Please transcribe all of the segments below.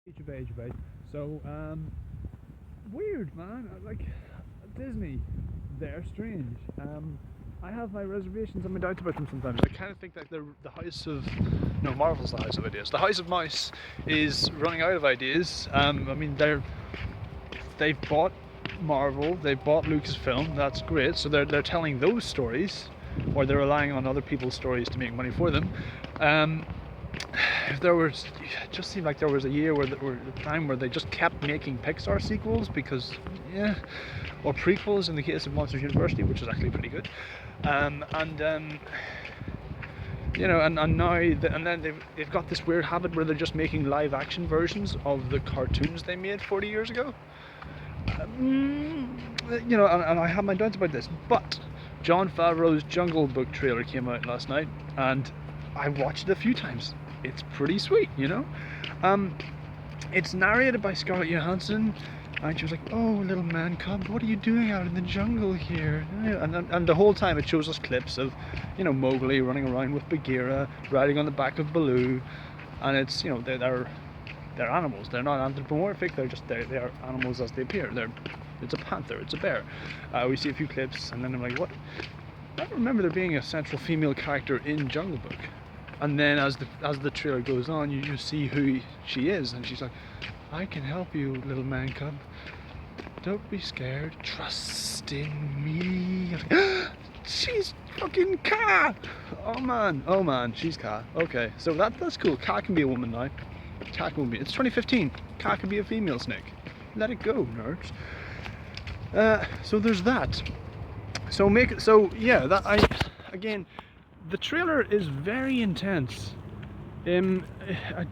Age. So, weird, man. Like, Disney, they're strange. I have my reservations and my doubts about them sometimes. I kind of think that they're the house of, no, Marvel's the house of ideas. The House of Mouse is running out of ideas. I mean, they've bought Marvel, they've bought Lucasfilm. That's great. So they're telling those stories, or they're relying on other people's stories to make money for them. Um, there was it just seemed like there was a year where a time where they just kept making Pixar sequels because yeah, or prequels in the case of Monsters University, which is actually pretty good. And you know, and now and then they've got this weird habit where they're just making live action versions of the cartoons they made 40 years ago. You know, and I have my doubts about this, but Jon Favreau's Jungle Book trailer came out last night, and I watched it a few times. It's pretty sweet, you know. Um, it's narrated by Scarlett Johansson, and she was like, "Oh, little man cub, what are you doing out in the jungle here?" And the whole time it shows us clips of, you know, Mowgli running around with Bagheera, riding on the back of Baloo, and it's, you know, they're animals. They're not anthropomorphic. They are animals as they appear. It's a panther. It's a bear. We see a few clips, and then I'm like, what? I don't remember there being a central female character in Jungle Book. And then as the trailer goes on, you see who she is, and she's like, "I can help you, little man cub. Don't be scared. Trust in me." She's fucking Kaa. Oh man, she's Kaa. Okay, so that's cool. Kaa can be a woman now. Kaa can be. It's 2015. Kaa can be a female snake. Let it go, nerds. So there's that. So yeah, that I again, the trailer is very intense. It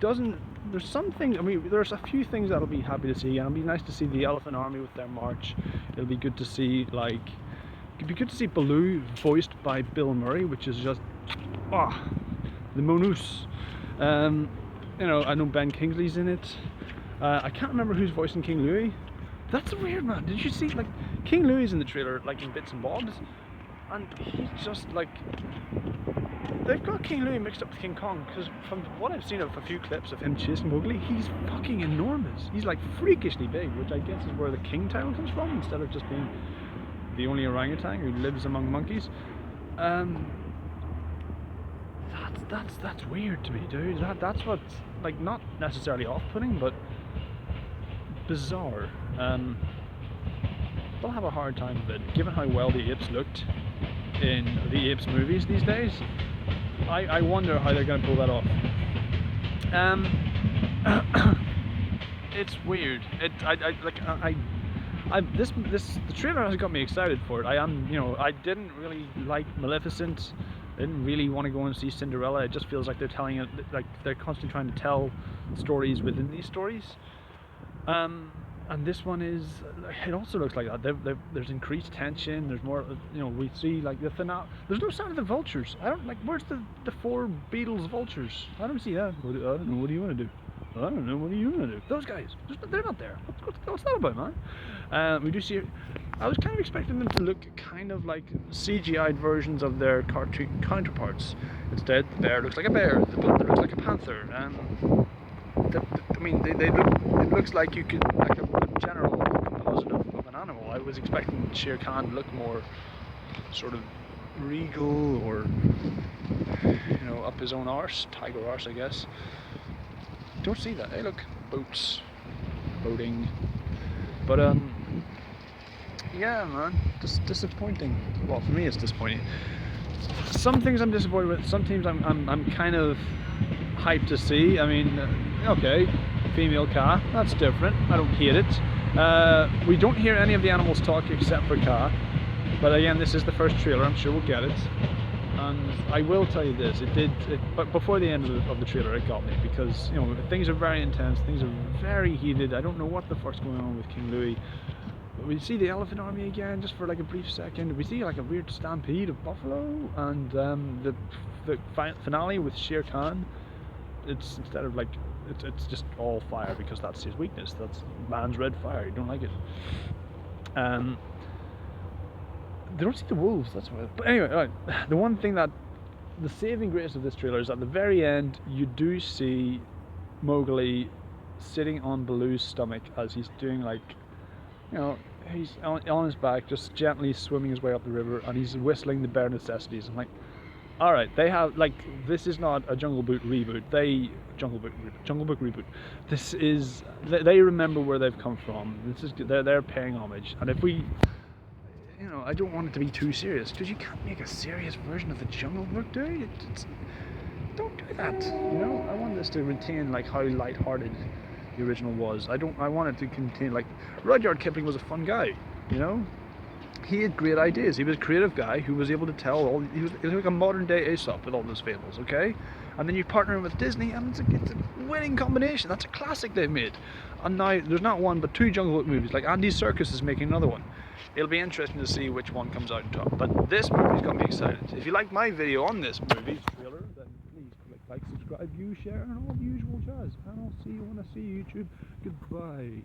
doesn't. There's something. I mean, there's a few things that I'll be happy to see, and it'll be nice to see the Elephant Army with their march. It'll be good to see it'd be good to see Baloo voiced by Bill Murray, which is just the Mongoose. You know, I know Ben Kingsley's in it. I can't remember who's voicing King Louie. That's weird, man. Did you see, like, King Louie's in the trailer, like, in bits and bobs, and he's just like, they've got King Louie mixed up with King Kong, because from what I've seen of a few clips of him chasing Mowgli, he's fucking enormous. He's like freakishly big, which I guess is where the king title comes from, instead of just being the only orangutan who lives among monkeys. That's weird to me, dude. That's what's, like, not necessarily off-putting, but bizarre. They'll have a hard time of it, given how well the apes looked in the apes movies these days. I wonder how they're going to pull that off. It's weird. The trailer has got me excited for it. I didn't really like Maleficent. I didn't really want to go and see Cinderella. It just feels like they're telling it, like they're constantly trying to tell stories within these stories. And this one is, it also looks like that. There's increased tension. There's more, you know, we see like the finale. There's no sign of the vultures. I don't, like, where's the four Beatles vultures? I don't see that. I don't know, what do you want to do? I don't know, what do you want to do? Those guys, they're not there. What's that about, man? We do see, I was kind of expecting them to look kind of like CGI'd versions of their cartoon counterparts. Instead, the bear looks like a bear, the panther looks like a panther. I mean, they look, it looks like you could, like a general composite of an animal. I was expecting Shere Khan to look more sort of regal, or, you know, up his own arse, tiger arse, I guess. Don't see that. Hey, look, boats, boating. But yeah, man, just disappointing. Well, for me, it's disappointing. Some things I'm disappointed with. Some things I'm kind of hyped to see. I mean, okay, female Kaa, that's different. I don't hate it. We don't hear any of the animals talk except for Kaa. But again, this is the first trailer. I'm sure we'll get it. And I will tell you this: but before the end of the trailer, it got me, because, you know, things are very intense. Things are very heated. I don't know what the fuck's going on with King Louie. We see the Elephant Army again, just for like a brief second. We see like a weird stampede of buffalo, and the finale with Shere Khan. It's, instead of like, it's just all fire, because that's his weakness. That's man's red fire. You don't like it. They don't see the wolves. That's what. But anyway, right. The one thing that, the saving grace of this trailer is at the very end, you do see Mowgli sitting on Baloo's stomach as he's doing like, you know, he's on his back, just gently swimming his way up the river, and he's whistling the bare necessities. I'm like, all right, they have like, this is not a Jungle Book reboot. Jungle Book reboot. This is, they remember where they've come from. This is, they're paying homage. And if we, you know, I don't want it to be too serious, because you can't make a serious version of the Jungle Book, dude. Don't do that. You know, I want this to retain like how light-hearted the original was. I want it to contain like, Rudyard Kipling was a fun guy. You know, he had great ideas. He was a creative guy who was able to tell all. He was like a modern day Aesop with all those fables. Okay, and then you partner him with Disney, and it's a winning combination. That's a classic they've made. And now there's not one but two Jungle Book movies. Like Andy Serkis is making another one. It'll be interesting to see which one comes out on top. But this movie's got me excited. If you like my video on this movie trailer, then please click like, subscribe, view, share, and all the usual jazz. And I'll see you when I see you, YouTube. Goodbye.